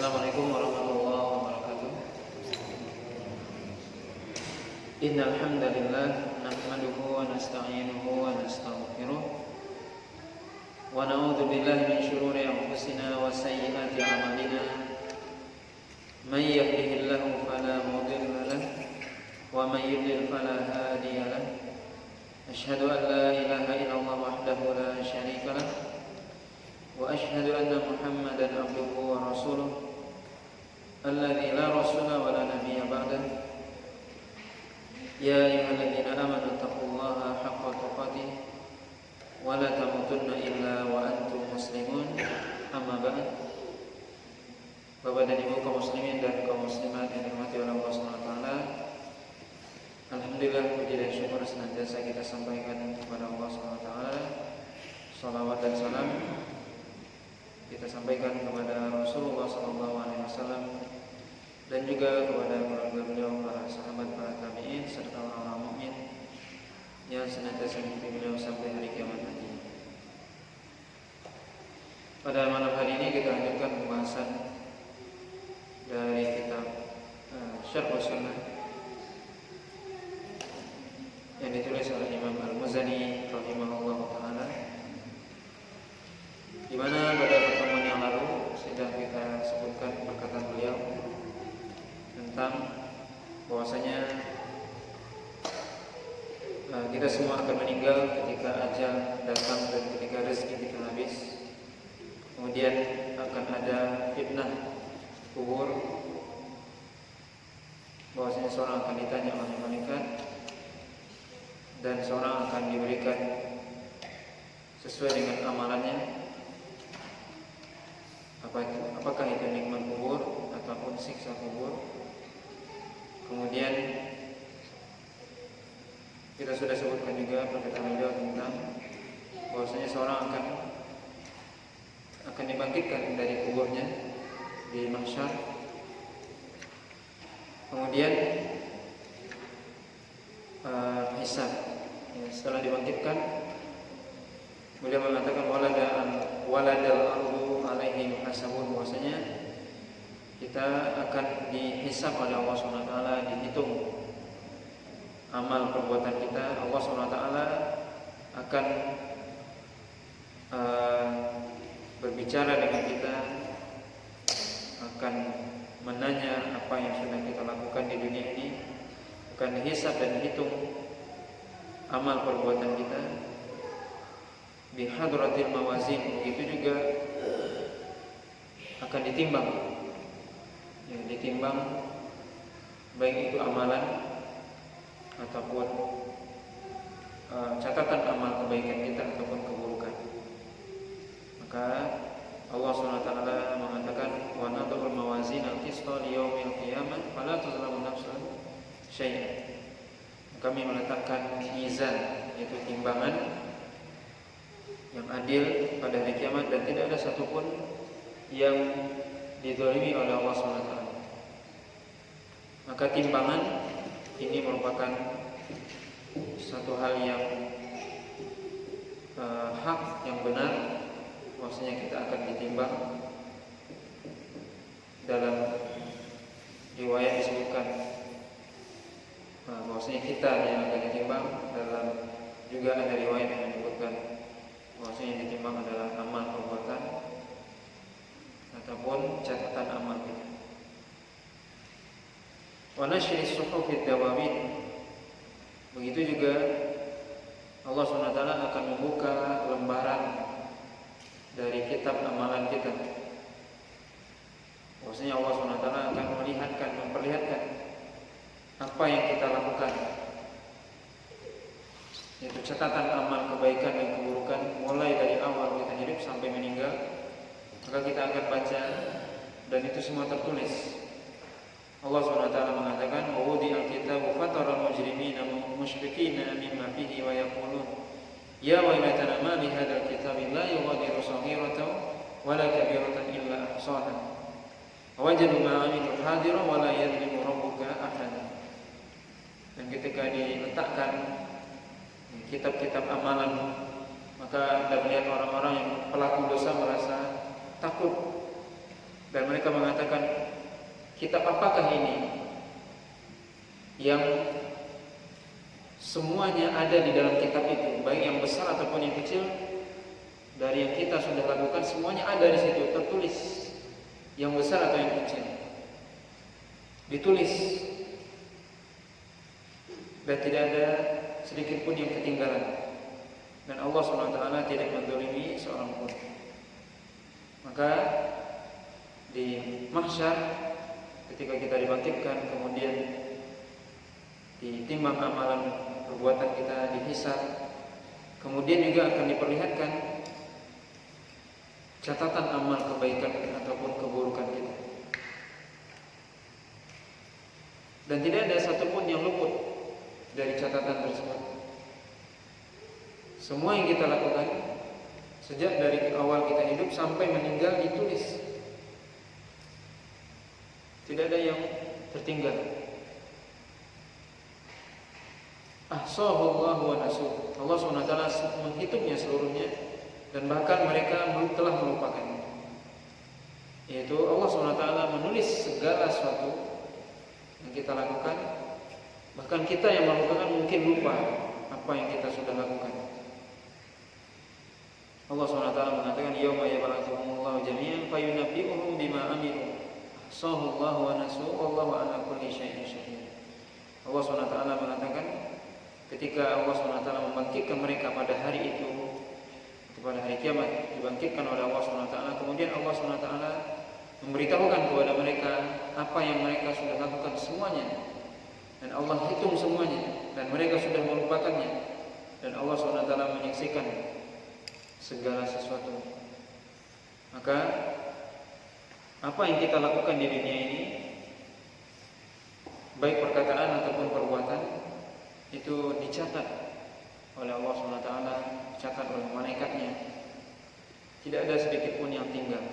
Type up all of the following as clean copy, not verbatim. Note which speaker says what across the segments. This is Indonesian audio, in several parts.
Speaker 1: Assalamualaikum warahmatullahi wabarakatuh. Innal hamdalillah nahmaduhu wa nasta'inuhu wa nastaghfiruh wa na'udzu billahi min shururi anfusina wa sayyiati a'malina. May yahdihillahu fala mudilla lahu wa may yudlil fala hadiya lahu. Asyhadu an la ilaha illallah wahdahu la syarika lahu wa asyhadu anna Muhammadan abduhu wa rasuluh alladzi la rasula wa la nabiyya ba'dahu. Ya ayyuhalladzina amanu taqullaha haqqa tuqatih wa la tamutunna illa wa antum muslimun. Amma ba'd. Bapak dan Ibu kaum muslimin dan kaum muslimat yang dirahmati oleh Allah Subhanahu wa taala. Alhamdulillah, puji dan syukur senantiasa kita sampaikan kepada Allah Subhanahu wa taala. Shalawat dan salam kita sampaikan kepada Rasulullah SAW dan juga kepada keluarga beliau, para sahabat, para tabi'in serta orang-orang mukmin yang senantiasa mengikuti beliau sampai hari kiamat nanti. Pada malam hari ini kita lanjutkan pembahasan dari kitab Syarh Sunnah yang ditulis oleh Imam Al-Muzani rahimahullah ta'ala, di mana pada pertemuan yang lalu sudah kita sebutkan perkataan beliau tentang bahwasanya kita semua akan meninggal ketika ajal datang dan ketika rezeki kita habis. Kemudian akan ada fitnah kubur, bahwasanya seorang akan ditanya oleh malaikat dan seorang akan diberikan sesuai dengan amalannya. Apakah itu nikmat kubur ataupun siksa kubur. Kemudian kita sudah sebutkan juga perkataan beliau tentang bahwasanya seorang akan dibangkitkan dari kuburnya di mahsyar. Kemudian hisab. Setelah dibangkitkan, beliau mengatakan waladal ardu alaihi muhasabun, bahwasanya kita akan dihisab oleh Allah Subhanahu wa taala, dihitung amal perbuatan kita. Allah Subhanahu wa taala akan berbicara dengan kita, akan menanya apa yang sudah kita lakukan di dunia ini, akan dihisab dan dihitung amal perbuatan kita bihadratil mawazin. Begitu juga akan ditimbang, ditimbang baik itu amalan ataupun catatan amal kebaikan kita ataupun keburukan. Maka Allah SWT mengatakan wa nadhurul mawazin al-qista liyaumil qiyamah fala tuzlamu nafsun syai'an. Kami meletakkan mizan, yaitu timbangan yang adil pada hari kiamat, dan tidak ada satupun yang dizalimi oleh Allah SWT. Maka timbangan ini merupakan satu hal yang hak, yang benar, maksudnya kita akan ditimbang. Dalam riwayat disebutkan bahwasanya kita yang akan ditimbang. Dalam juga ada riwayat yang menyebutkan bahwasanya yang ditimbang adalah amal perbuatan ataupun catatan amal kita. Wa nashri suhufid dawawin. Begitu juga Allah SWT akan membuka lembaran dari kitab amalan kita. Bahwasanya Allah SWT akan memperlihatkan apa yang kita lakukan, yaitu catatan amal kebaikan dan keburukan mulai dari awal kita hidup sampai meninggal. Maka kita akan baca dan itu semua tertulis. Allah SWT mengatakan wa wudi'al kitabu fataral mujrimina mushfiqina mimma fihi wa yaqulun ya waylatana ma li hadzal kitabi la yughadiru saghiratan wa la kabiratan illa ahsaha wa wajadu ma 'amilu hadira wa la yadhlimu rabbuka ahada. Dan ketika diletakkan kitab-kitab amalan, maka Anda melihat orang-orang yang pelaku dosa merasa takut Dan mereka mengatakan, kitab apakah ini yang semuanya ada di dalam kitab itu, baik yang besar ataupun yang kecil, dari yang kita sudah lakukan semuanya ada di situ tertulis, yang besar atau yang kecil ditulis, dan tidak ada sedikit pun yang ketinggalan. Dan Allah SWT tidak menzalimi seorang pun. Maka di mahsyar ketika kita dibangkitkan, kemudian ditimbang amalan perbuatan kita, dihisab, kemudian juga akan diperlihatkan catatan amal kebaikan ataupun keburukan kita. Dan tidak ada satupun yang luput dari catatan tersebut. Semua yang kita lakukan sejak dari awal kita hidup sampai meninggal ditulis. Tidak ada yang tertinggal. Ahsahullahu wa nasuh. Allah SWT menghitungnya seluruhnya, dan bahkan mereka telah melupakannya. Yaitu Allah SWT menulis segala sesuatu yang kita lakukan. Bahkan kita yang melakukan mungkin lupa apa yang kita sudah lakukan. Allah SWT mengatakan, yauma yab'atsuhumullahu jami'an fayunabbi'uhum bima 'amilu. Ahsahullahu wa nasuh wallahu 'ala kulli syai'in syahid. Allah SWT mengatakan, ketika Allah SWT membangkitkan mereka pada hari itu, pada hari kiamat, dibangkitkan oleh Allah SWT, kemudian Allah SWT memberitahukan kepada mereka apa yang mereka sudah lakukan semuanya, dan Allah hitung semuanya, dan mereka sudah melupakannya, dan Allah SWT menyaksikan segala sesuatu. Maka apa yang kita lakukan di dunia ini, baik perkataan ataupun perbuatan, itu dicatat oleh Allah SWT, dicatat oleh malaikatnya. Tidak ada sedikit pun yang tinggal,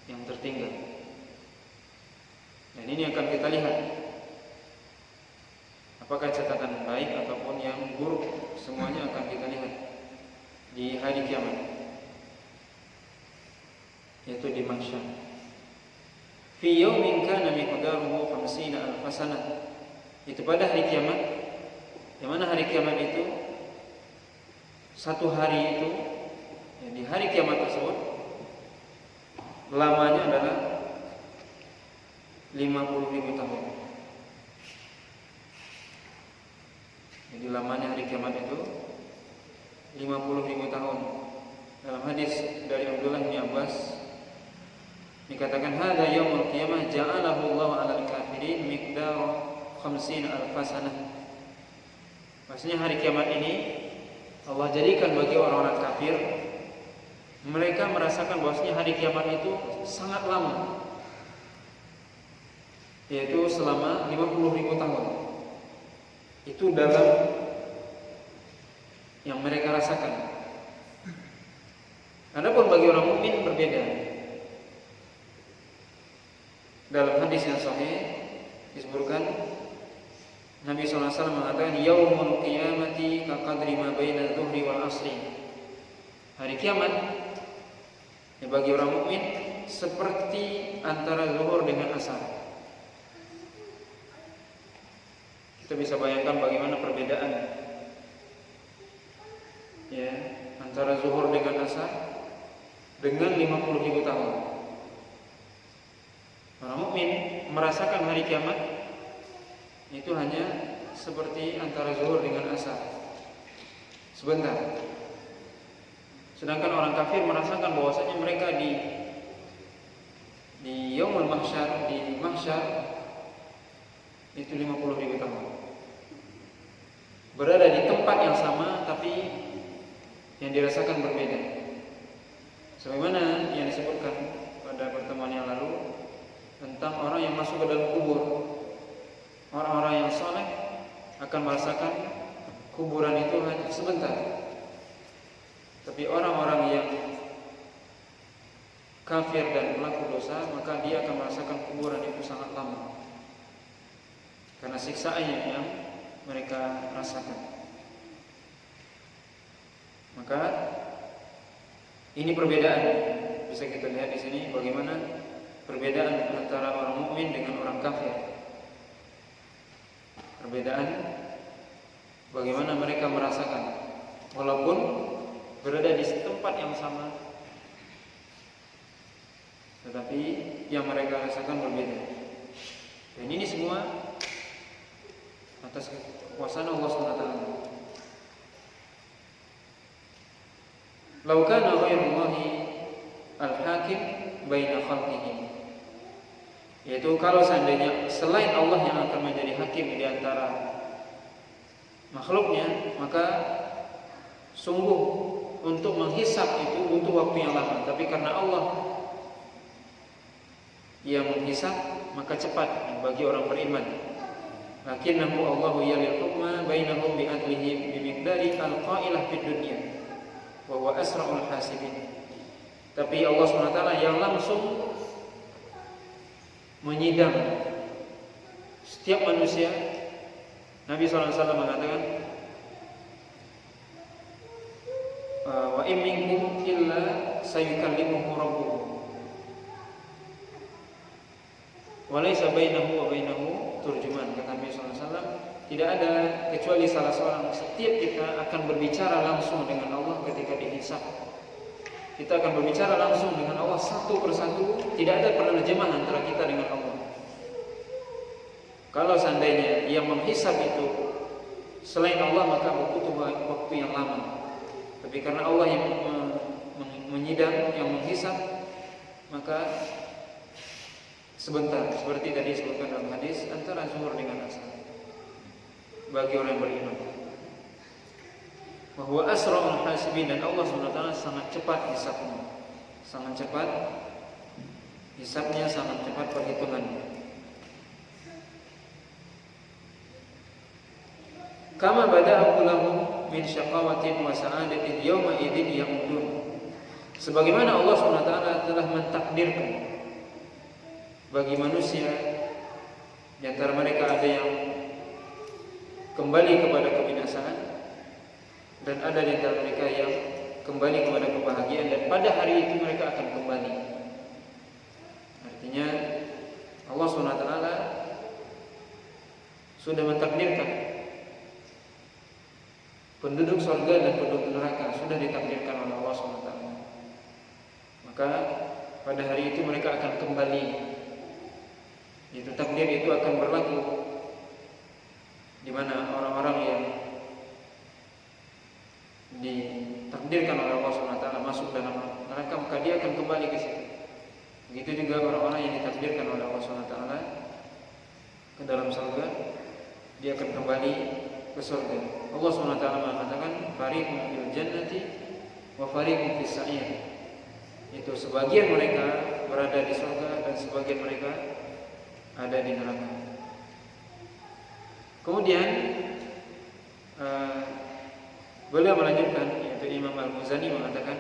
Speaker 1: yang tertinggal. Dan ini akan kita lihat, apakah catatan baik ataupun yang buruk, semuanya akan kita lihat di hari kiamat, yaitu di mahsyar. Fi yaumin kana miqdaruhu 50 alf sanah. Itu pada hari kiamat, yang mana hari kiamat itu, satu hari itu, ya, di hari kiamat tersebut lamanya adalah 50.000 tahun. Jadi lamanya hari kiamat itu 50.000 tahun. Dalam hadis dari Abdullah bin Abbas dikatakan, hadza yaumul qiyamah ja'alahu Allah 'alal kafirin miqdar 50 alf sanah. Maksudnya hari kiamat ini Allah jadikan bagi orang-orang kafir, mereka merasakan bahwasanya hari kiamat itu sangat lama, yaitu selama 50.000 tahun. Itu dalam yang mereka rasakan. Adapun bagi orang mukmin berbeda. Dalam hadis yang sahih disebutkan, Nabi SAW mengatakan, yaumul qiyamati kaqadri ma baina adh-dhuhri wal asri. Hari kiamat ya, bagi orang mukmin seperti antara zuhur dengan asar. Kita bisa bayangkan bagaimana perbedaan ya antara zuhur dengan asar dengan 50.000 tahun. Orang mukmin merasakan hari kiamat itu hanya seperti antara zuhur dengan asar, sebentar. Sedangkan orang kafir merasakan bahwasanya mereka di yaumul mahsyar, di mahsyar itu 50.000 tahun. Berada di tempat yang sama tapi yang dirasakan berbeda. Sebagaimana yang disebutkan pada pertemuan yang lalu tentang orang yang masuk ke dalam kubur. Orang-orang yang saleh akan merasakan kuburan itu hanya sebentar. Tapi orang-orang yang kafir dan pelaku dosa, maka dia akan merasakan kuburan itu sangat lama, karena siksaannya yang mereka rasakan. Maka ini perbedaan bisa kita lihat di sini bagaimana perbedaan mukmin dengan orang kafir. Perbedaan bagaimana mereka merasakan, walaupun berada di tempat yang sama, tetapi yang mereka rasakan berbeda. Dan ini semua atas kekuasaan Allah SWT. Lau kana ghairullahi al-hakim baina khalqihi, yaitu kalau seandainya selain Allah yang akan menjadi hakim di antara makhluknya, maka sungguh untuk menghisap itu butuh waktu yang lama. Tapi karena Allah yang menghisap, maka cepat bagi orang beriman. Lakinnahu Allahu yalil hukma bainahum bi adlihi bi miqdari al-qailah fid dunya wa huwa asra'ul hasibin. Tapi Allah SWT yang langsung menyidang setiap manusia. Nabi SAW mengatakan, wa in minkum illa sayukallimuhu rabbuhu wa laysa bainahu wa bainahu turjuman. Kata Nabi SAW, tidak ada kecuali salah seorang, setiap kita akan berbicara langsung dengan Allah ketika dihisab. Kita akan berbicara langsung dengan Allah satu persatu, tidak ada penerjemah antara kita dengan Allah. Kalau seandainya yang menghisab itu selain Allah, maka butuh waktu yang lama. Tapi karena Allah yang menyidang, yang menghisab, maka sebentar, seperti tadi disebutkan dalam hadis, antara zuhur dengan asar bagi orang yang beriman. Bahwa asra'ul hasibin, dan Allah SWT sangat cepat hisabnya, sangat cepat hisabnya, sangat cepat perhitungannya. Kama bada'ahu lahum min syaqawatin wa sa'adatin yawma idzin ya'udun. Sebagaimana Allah SWT telah mentakdirkan bagi manusia, di antara mereka ada yang kembali kepada kebinasaan, dan ada di antara mereka yang kembali kepada kebahagiaan, dan pada hari itu mereka akan kembali. Artinya Allah SWT sudah mentakdirkan penduduk surga dan penduduk neraka, sudah ditakdirkan oleh Allah SWT. Maka pada hari itu mereka akan kembali. Itu takdir itu akan berlaku, di mana orang-orang yang ditakdirkan oleh Allah SWT masuk dalam neraka, maka dia akan kembali ke situ. Begitu juga orang-orang yang ditakdirkan oleh Allah SWT ke dalam surga, dia akan kembali ke surga. Allah SWT mengatakan, fariqun fil jannati wa fariqun fis sa'ir. Itu sebagian mereka berada di surga dan sebagian mereka ada di neraka. Kemudian beliau melanjutkan, yaitu Imam Al-Muzani mengatakan,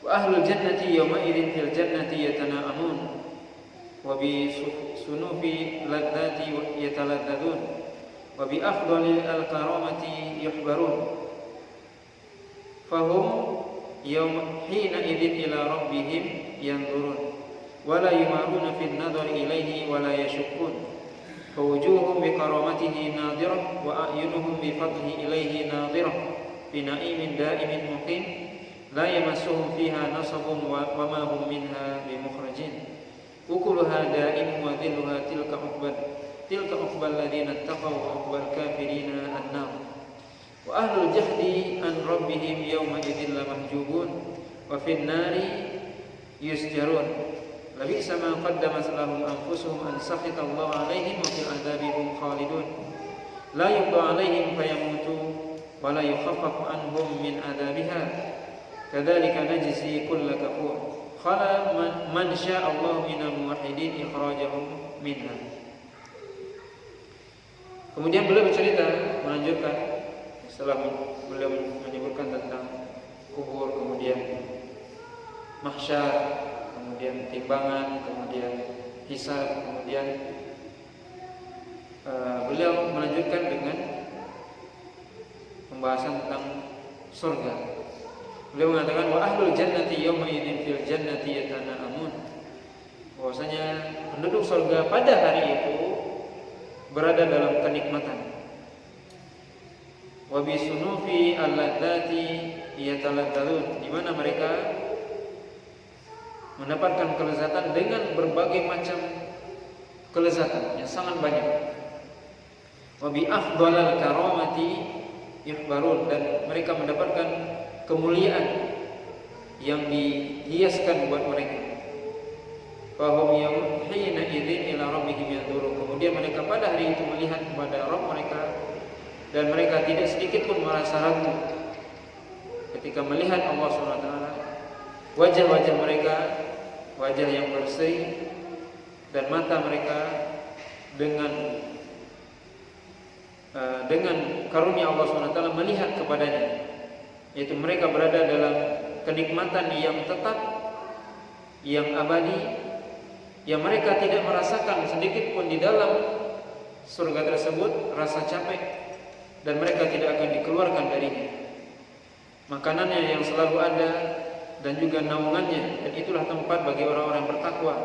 Speaker 1: wa ahlul jannati yawma idzin fil jannati yatana'amun wa bi sunufi ladzati yataladzadzun wa bi afdhalil al-karamati yuhbarun fahum yawma hina idzin ila rabbihim yanzurun wa la yumaruna fin nadhari ilaihi wa la yashukkun فوجوههم بكرامته ناظرة وأعينهم بفضله إليه ناظرة بنعيم دائم مقيم لا يمسهم فيها نصب وما هم منها بمخرجين أكلها دائم وذلها تلك عقبى الذين اتقوا وعقبى الكافرين النار وأهل الجحد عن ربهم يومئذ لمحجوبون وفي النار يسجرون لبئس ما قدمت لهم أنفسهم أن سخط الله عليهم وفي العذاب هم خالدون لا يقضى عليهم فيموتوا ولا يخفف عنهم من عذابها كذلك نجزي كل كفور خلا من شاء الله من الموحدين إخراجهم منها. Kemudian beliau bercerita, melanjutkan setelah beliau menyebutkan tentang kubur, kemudian mahsyar, kemudian timbangan, kemudian hisab, kemudian beliau melanjutkan dengan pembahasan tentang surga. Beliau mengatakan wa ahlul jannati yawma idzin fil jannati yatana'amun bahwasanya penduduk surga pada hari itu berada dalam kenikmatan. Wa bisunufi alladzati yataladzalun, di mana mereka mendapatkan kelezatan dengan berbagai macam kelezatan yang sangat banyak. Wa bi afdhalil karamati yukhbarun, dan mereka mendapatkan kemuliaan yang dihiaskan buat mereka. Fahum yawhina idzin ila rabbihim yanzurun, kemudian mereka pada hari itu melihat kepada Rabb mereka, dan mereka tidak sedikit pun merasa ragu ketika melihat Allah SWT. Wajah-wajah mereka wajah yang berseri, dan mata mereka dengan karunia Allah SWT melihat kepadanya, yaitu mereka berada dalam kenikmatan yang tetap, yang abadi, yang mereka tidak merasakan sedikit pun di dalam surga tersebut rasa capek, dan mereka tidak akan dikeluarkan darinya. Makanannya yang selalu ada dan juga naungannya, dan itulah tempat bagi orang-orang bertakwa,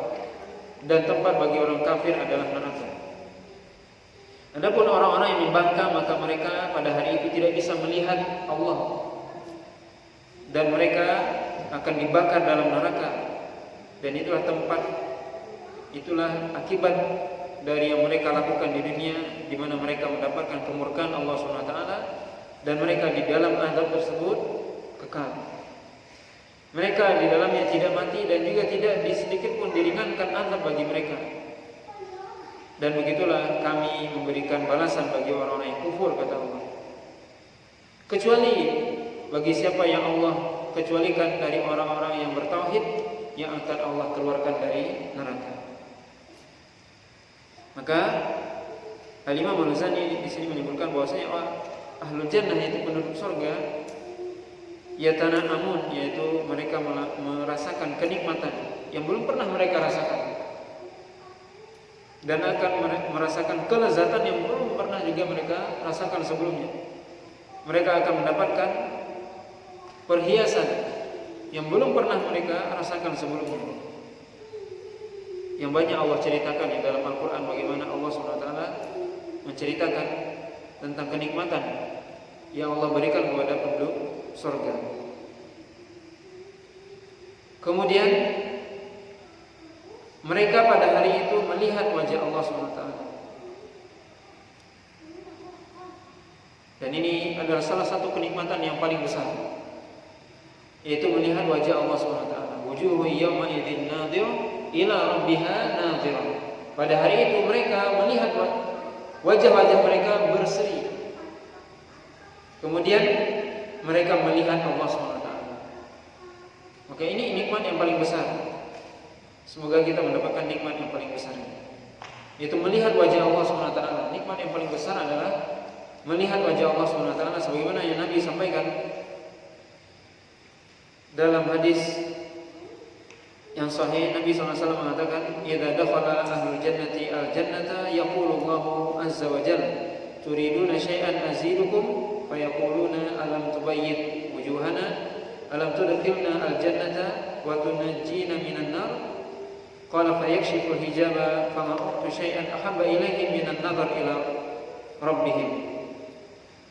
Speaker 1: dan tempat bagi orang kafir adalah neraka. Adapun orang-orang yang membangkang, maka mereka pada hari itu tidak bisa melihat Allah, dan mereka akan dibakar dalam neraka. Dan itulah tempat, itulah akibat dari yang mereka lakukan di dunia, di mana mereka mendapatkan kemurkaan Allah SWT, dan mereka di dalam azab tersebut kekal. Mereka di dalamnya tidak mati, dan juga tidak sedikit pun diringankan azab bagi mereka. Dan begitulah kami memberikan balasan bagi orang-orang yang kufur, kata Allah. Kecuali bagi siapa yang Allah kecualikan dari orang-orang yang bertauhid, yang akan Allah keluarkan dari neraka. Maka Al-Imam Al-Ghazali di sini menyebutkan bahwasanya ahlul jannah, yaitu penduduk surga, yatana'amun, yaitu mereka merasakan kenikmatan yang belum pernah mereka rasakan, dan akan merasakan kelezatan yang belum pernah juga mereka rasakan sebelumnya. Mereka akan mendapatkan perhiasan yang belum pernah mereka rasakan sebelumnya. Yang banyak Allah ceritakan di dalam Al-Quran, bagaimana Allah SWT menceritakan tentang kenikmatan yang Allah berikan kepada penduduk surga. Kemudian mereka pada hari itu melihat wajah Allah SWT. Dan ini adalah salah satu kenikmatan yang paling besar, yaitu melihat wajah Allah SWT. Wujuhu yawma idzin nadhirah ila rabbiha nadhirah. Pada hari itu mereka melihat wajah-wajah mereka berseri. Kemudian mereka melihat Allah SWT. Maka ini nikmat yang paling besar. Semoga kita mendapatkan nikmat yang paling besar, yaitu melihat wajah Allah SWT. Nikmat yang paling besar adalah melihat wajah Allah SWT, sebagaimana yang Nabi sampaikan dalam hadis yang sahih. Nabi SAW mengatakan, "Idza dakhala ahlul jannati al-jannata yaqulu Allahu azza wa jalla, turiduna syai'an azidukum fayaquluna alam tubayyid wujuhana alam tudkhilna al-jannata wa tunajjina minan nar." Qala fayakshifu al-hijaba fama u'tu syai'an ahabba ilaihim minan nadhar ila rabbihim.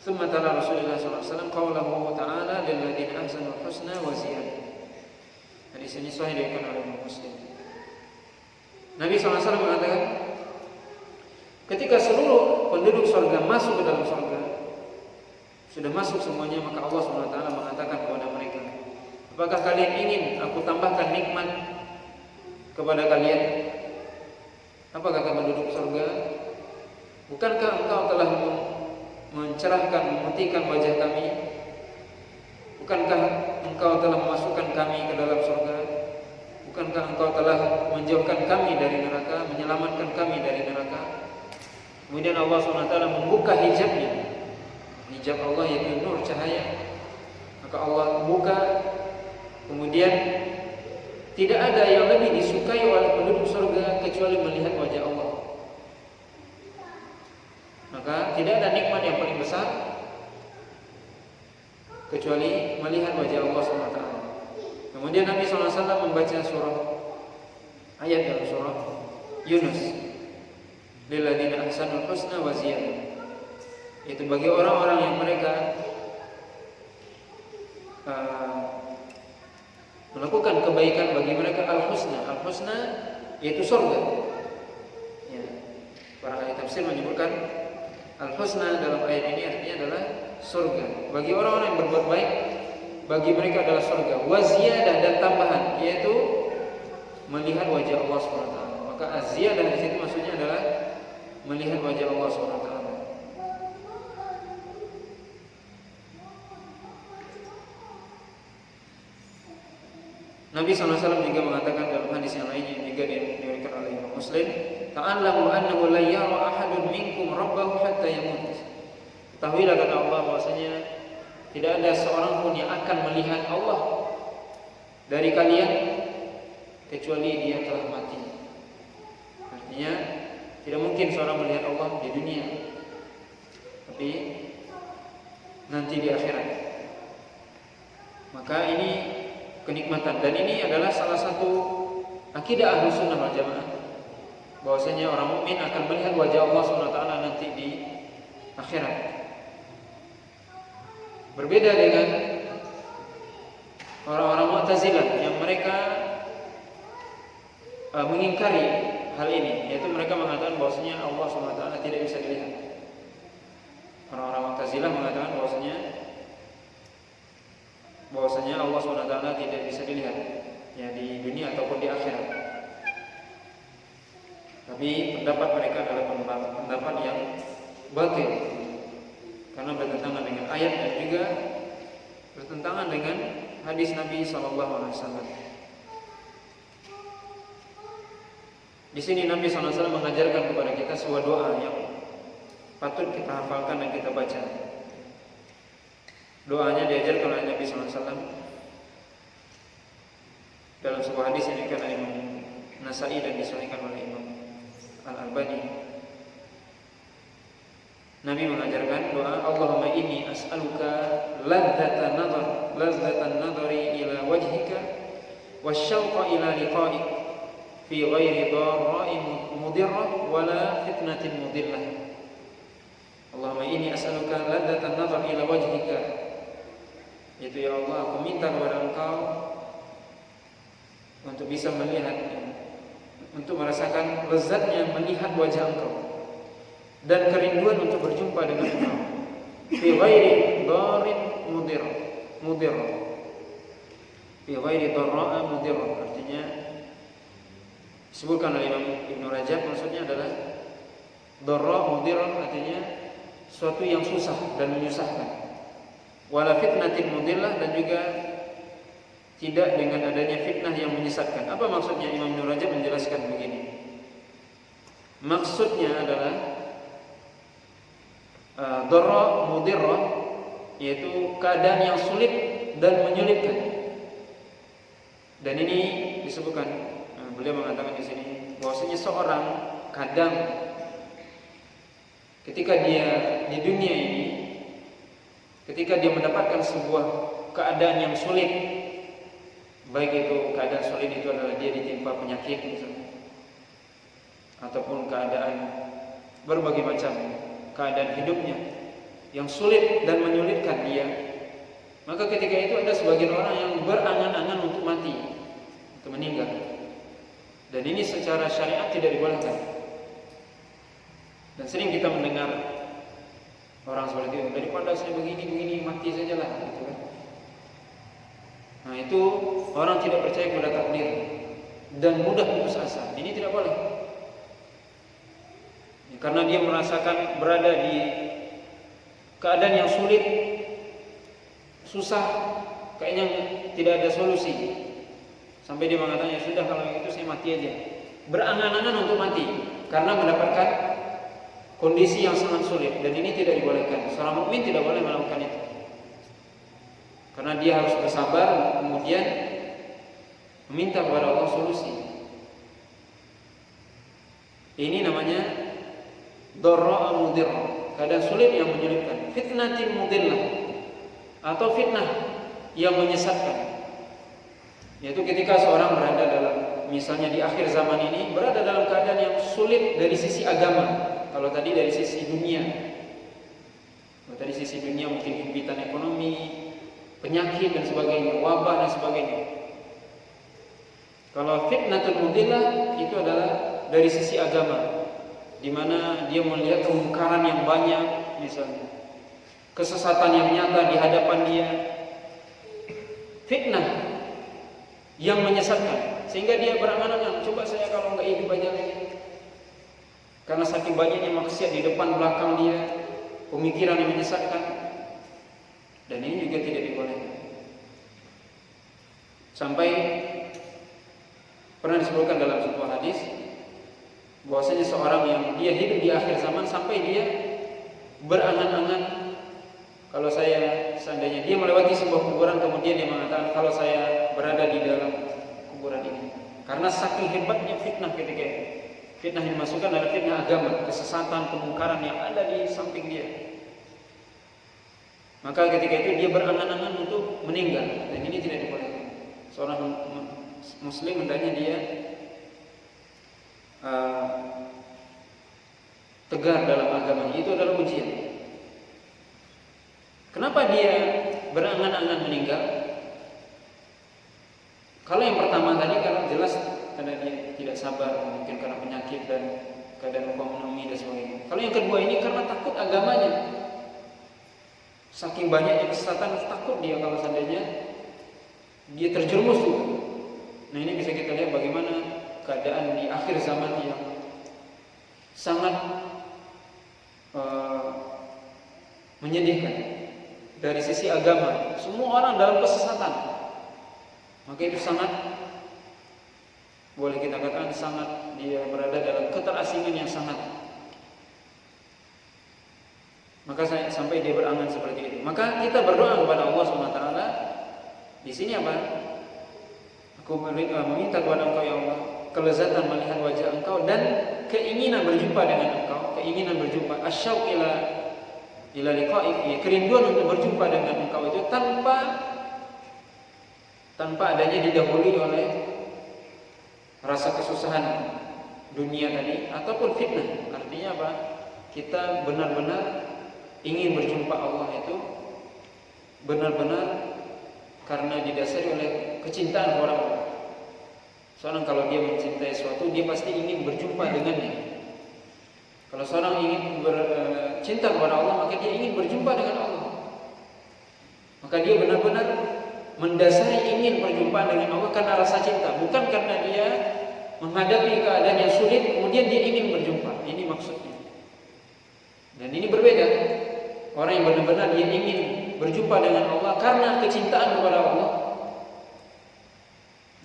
Speaker 1: Thumma tala Rasulullah SAW qawlahu ta'ala lil ladzina ahsanul husna wa ziyadah. Hadis ini sahih diriwayatkan oleh Muslim. Nabi SAW mengatakan, ketika seluruh penduduk surga masuk ke dalam surga, sudah masuk semuanya, maka Allah SWT mengatakan kepada mereka, apakah kalian ingin aku tambahkan nikmat kepada kalian? Apa kata penduduk surga? Bukankah engkau telah mencerahkan, memutihkan wajah kami? Bukankah engkau telah memasukkan kami ke dalam surga? Bukankah engkau telah menjauhkan kami dari neraka, menyelamatkan kami dari neraka? Kemudian Allah SWT membuka hijabnya, hijab Allah yaitu nur, cahaya. Maka Allah buka, kemudian tidak ada yang lebih disukai oleh penduduk surga kecuali melihat wajah Allah. Maka tidak ada nikmat yang paling besar kecuali melihat wajah Allah SWT. Kemudian Nabi SAW membaca surah ayat dalam surah Yunus, lilladzina ahsanul husna wa ziyadah. Itu bagi orang-orang yang mereka melakukan kebaikan, bagi mereka al-husna. Al-husna yaitu surga. Ya. Para ahli tafsir menyebutkan al-husna dalam ayat ini artinya adalah surga. Bagi orang-orang yang berbuat baik, bagi mereka adalah surga. Wa ziyadah, dan tambahan, yaitu melihat wajah Allah SWT. Maka az-ziyadah di situ maksudnya adalah melihat wajah Allah SWT. Nabi SAW juga mengatakan dalam hadis yang lainnya yang juga diriwayatkan oleh Imam Muslim, ta'allamu annahu la yara ahadun minkum rabbahu hatta yamut. Ketahuilah, kata Allah, bahwasanya tidak ada seorang pun yang akan melihat Allah dari kalian kecuali dia telah mati. Artinya tidak mungkin seorang melihat Allah di dunia, tapi nanti di akhirat. Maka ini kenikmatan, dan ini adalah salah satu akidah Ahlus Sunnah wal Jamaah, bahwasanya orang mukmin akan melihat wajah Allah SWT nanti di akhirat. Berbeda dengan orang-orang Mu'tazilah yang mereka mengingkari hal ini, yaitu mereka mengatakan bahwasanya Allah SWT tidak bisa dilihat. Orang-orang Mu'tazilah mengatakan bahwasanya Allah SWT tidak bisa dilihat, ya, di dunia ataupun di akhirat. Tapi pendapat mereka adalah pendapat yang batil, karena bertentangan dengan ayat dan juga bertentangan dengan hadis Nabi SAW. Di sini Nabi SAW mengajarkan kepada kita sebuah doa yang patut kita hafalkan dan kita baca. Doanya diajarkan oleh Nabi SAW dalam sebuah hadis yang dikatakan oleh Imam Nasai dan disahihkan oleh Imam Al-Albani. Nabi mengajarkan doa, Allahumma inni as'aluka ladzatan nadhari ila wajhika wasyauqa ila liqa'ik fi ghairi dharra'in mudirrah wala fitnatin mudillah. Allahumma inni as'aluka ladzatan nadhari ila wajhika, yaitu ya Allah, aku minta kepada Engkau untuk bisa melihat, untuk merasakan lezatnya melihat wajah Engkau, dan kerinduan untuk berjumpa dengan Engkau. Fi ghairi dharin mudirrah. Fi ghairi dharra'a mudirrah, artinya disebutkan oleh Imam Ibnu Rajab, maksudnya adalah dharra mudirrah, artinya suatu yang susah dan menyusahkan. Wala fitnatin mudillah, dan juga tidak dengan adanya fitnah yang menyesatkan. Apa maksudnya? Imam Ibnu Rajab menjelaskan begini. Maksudnya adalah dharra mudirrah, yaitu keadaan yang sulit dan menyulitkan. Dan ini disebutkan, beliau mengatakan di sini bahwasanya seorang kadang ketika dia di dunia ini, ketika dia mendapatkan sebuah keadaan yang sulit, baik itu keadaan sulit itu adalah dia ditimpa penyakit misalnya, ataupun keadaan berbagai macam keadaan hidupnya yang sulit dan menyulitkan dia, maka ketika itu ada sebagian orang yang berangan-angan untuk mati, untuk meninggal. Dan ini secara syariat tidak dibolehkan. Dan sering kita mendengar orang seperti itu, daripada saya begini mati sajalah, gitu kan. Nah, itu orang tidak percaya kepada takdir dan mudah putus asa. Ini tidak boleh. Karena dia merasakan berada di keadaan yang sulit, susah, kayaknya tidak ada solusi. Sampai dia mengatakan, ya sudah, kalau itu saya mati aja. Berangan-angan untuk mati karena mendapatkan kondisi yang sangat sulit, dan ini tidak dibolehkan. Seorang mukmin tidak boleh melakukan itu, karena dia harus bersabar, kemudian meminta kepada Allah solusi. Ini namanya dharra mudirrah, keadaan sulit yang menyulitkan. Fitnatin mudillah, atau fitnah yang menyesatkan, yaitu ketika seorang berada dalam misalnya di akhir zaman ini berada dalam keadaan yang sulit dari sisi agama. Kalau tadi dari sisi dunia, kalau tadi sisi dunia mungkin himpitan ekonomi, penyakit dan sebagainya, wabah dan sebagainya. Kalau fitnatul mudillah itu adalah dari sisi agama, di mana dia melihat kemungkaran yang banyak, misalnya kesesatan yang nyata di hadapan dia, fitnah yang menyesatkan, sehingga dia berangan-angan, coba saya kalau nggak hidup aja lagi. Karena saking banyaknya maksiat di depan belakang dia, pemikiran yang menyesatkan, dan ini juga tidak dibolehkan. Sampai pernah disebutkan dalam sebuah hadis bahwasanya seorang yang dia hidup di akhir zaman sampai dia berangan-angan, kalau saya seandainya dia melewati sebuah kuburan, kemudian dia mengatakan kalau saya berada di dalam kuburan ini, karena saking hebatnya fitnah ketika itu. Fitnah yang dimasukkan adalah fitnah agama, kesesatan, kemungkaran yang ada di samping dia. Maka ketika itu dia berangan-angan untuk meninggal, dan ini tidak dibolehkan. Seorang muslim hendaknya dia tegar dalam agama. Itu adalah ujian. Kenapa dia berangan-angan meninggal? Kalau yang pertama tadi kan jelas karena dia tidak sabar, mungkin karena penyakit dan keadaan ekonomi dan sebagainya. Kalau yang kedua ini karena takut agamanya, saking banyaknya kesesatan, takut dia kalau seandainya dia terjerumus juga. Nah ini bisa kita lihat bagaimana keadaan di akhir zaman yang sangat menyedihkan dari sisi agama. Semua orang dalam kesesatan, maka itu sangat, boleh kita katakan sangat, dia berada dalam keterasingan yang sangat. Maka sampai dia berangan seperti itu. Maka kita berdoa kepada Allah SWT. Di sini apa? Aku meminta kepada Engkau ya Allah kelezatan melihat wajah Engkau dan keinginan berjumpa dengan Engkau, keinginan berjumpa, asyauq ila liqa'ik, kerinduan untuk berjumpa dengan Engkau itu tanpa adanya didahului oleh rasa kesusahan dunia tadi ataupun fitnah. Artinya apa? Kita benar-benar ingin berjumpa Allah itu benar-benar karena didasari oleh kecintaan kepada Allah. Seorang kalau dia mencintai sesuatu, dia pasti ingin berjumpa dengannya. Kalau seorang ingin bercinta kepada Allah, maka dia ingin berjumpa dengan Allah. Maka dia benar-benar mendasari ingin berjumpa dengan Allah karena rasa cinta, bukan karena dia menghadapi keadaan yang sulit kemudian dia ingin berjumpa. Ini maksudnya. Dan ini berbeda. Orang yang benar-benar dia ingin berjumpa dengan Allah karena kecintaan kepada Allah,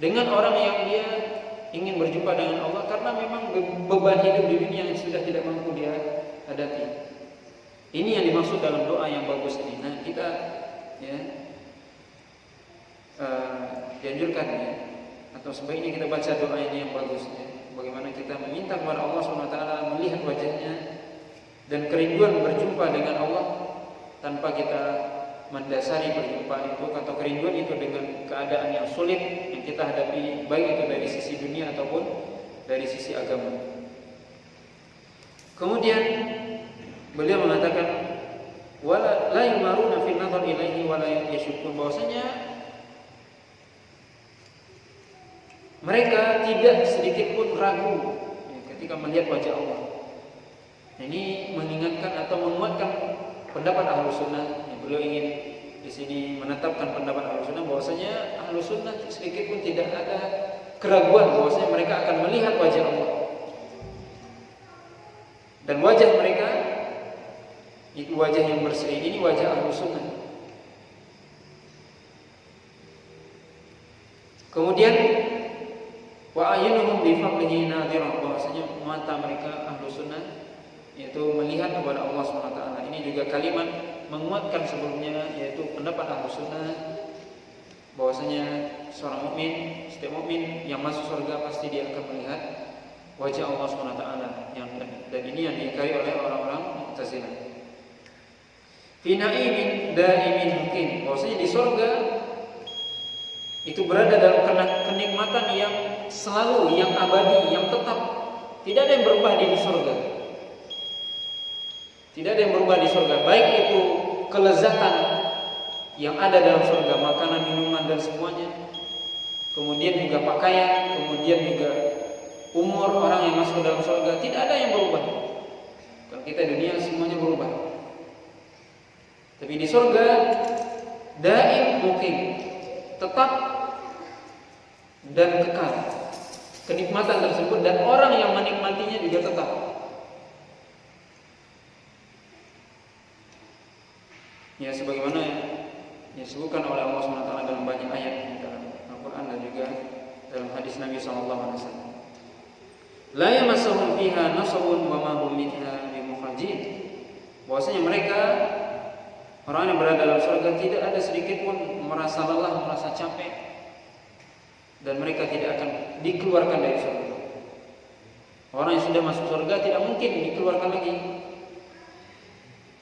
Speaker 1: dengan orang yang dia ingin berjumpa dengan Allah karena memang beban hidup di dunia yang sudah tidak mampu dia hadapi. Ini yang dimaksud dalam doa yang bagus ini. Nah kita ya dianjurkan ya, atau sebaiknya kita baca doa ini yang bagus ya. Bagaimana kita meminta kepada Allah SWT melihat wajahnya dan kerinduan berjumpa dengan Allah tanpa kita mendasari perjumpaan itu atau kerinduan itu dengan keadaan yang sulit yang kita hadapi, baik itu dari sisi dunia ataupun dari sisi agama. Kemudian beliau mengatakan wala la yumaruna fi nadhar ilaihi wala yashukun, bahwasanya mereka tidak sedikit pun ragu ketika melihat wajah Allah. Ini mengingatkan atau menguatkan pendapat Ahlus Sunnah. Beliau ingin di sini menetapkan pendapat Ahlus Sunnah bahwasanya Ahlus Sunnah sedikit pun tidak ada keraguan bahwasanya mereka akan melihat wajah Allah. Dan wajah mereka itu wajah yang berseri, ini wajah Ahlus Sunnah. Kemudian wa ayyunuhum bi fadlihi nadhirah, bahwasanya mata mereka Ahlus Sunnah yaitu melihat kepada Allah SWT. Ini juga kalimat menguatkan sebelumnya, yaitu pendapat Ahlus Sunnah bahwasanya seorang mukmin, setiap mukmin yang masuk surga pasti dia akan melihat wajah Allah SWT. Dan ini yang diingkari oleh orang-orang Mu'tazilah. Fi na'imin da'imin muqim, bahwasanya di surga itu berada dalam kenikmatan yang selalu, yang abadi, yang tetap. Tidak ada yang berubah di surga. Tidak ada yang berubah di surga. Baik itu kelezatan yang ada dalam surga, makanan, minuman dan semuanya. Kemudian juga pakaian, kemudian juga umur orang yang masuk ke dalam surga. Tidak ada yang berubah. Kalau kita dunia semuanya berubah. Tapi di surga daim muqim, tetap dan kekal kenikmatan tersebut, dan orang yang menikmatinya juga tetap. Ya, sebagaimana disebutkan oleh Allah SWT dalam banyak ayat dalam Al-Quran dan juga dalam hadis Nabi SAW. La yamassuhum fiha nasabun wa ma hum minha bimukhrajin. Bahwasanya mereka, orang yang berada dalam surga, tidak ada sedikit pun merasa lelah, merasa capek, dan mereka tidak akan dikeluarkan dari surga. Orang yang sudah masuk surga tidak mungkin dikeluarkan lagi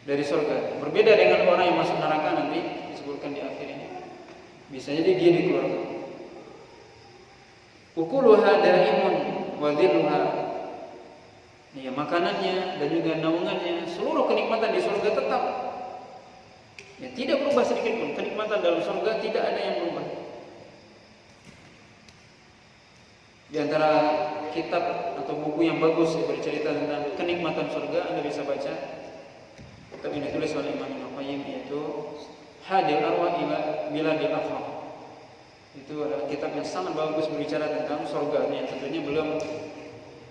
Speaker 1: dari surga. Berbeda dengan orang yang masuk neraka, nanti disebutkan di akhir ini. Bisa jadi dia dikeluarkan. Ukuluha daimun wa dhilluha. Ya, makanannya dan juga naungannya, seluruh kenikmatan di surga tetap. Ya, tidak berubah sedikit pun. Kenikmatan dalam surga tidak ada yang berubah. Di antara kitab atau buku yang bagus yang bercerita tentang kenikmatan surga, Anda bisa baca. Kitab ini ditulis oleh Imam Ibnu Qayyim, yaitu Hadil Arwah ila Biladil Afrah. Itu adalah kitab yang sangat bagus berbicara tentang surga. Yang tentunya belum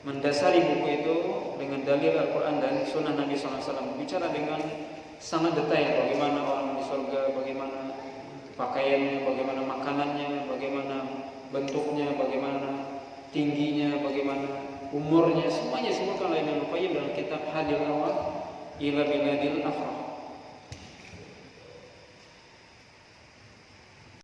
Speaker 1: mendasari buku itu dengan dalil Al-Quran dan Sunnah Nabi SAW. Bicara dengan sangat detail bagaimana orang di surga, bagaimana pakaiannya, bagaimana makanannya, bagaimana bentuknya, bagaimana tingginya, bagaimana umurnya, semuanya disebutkan oleh Ibnu Qayyim dalam kitab Hadil Arwah ila Biladil Afrah.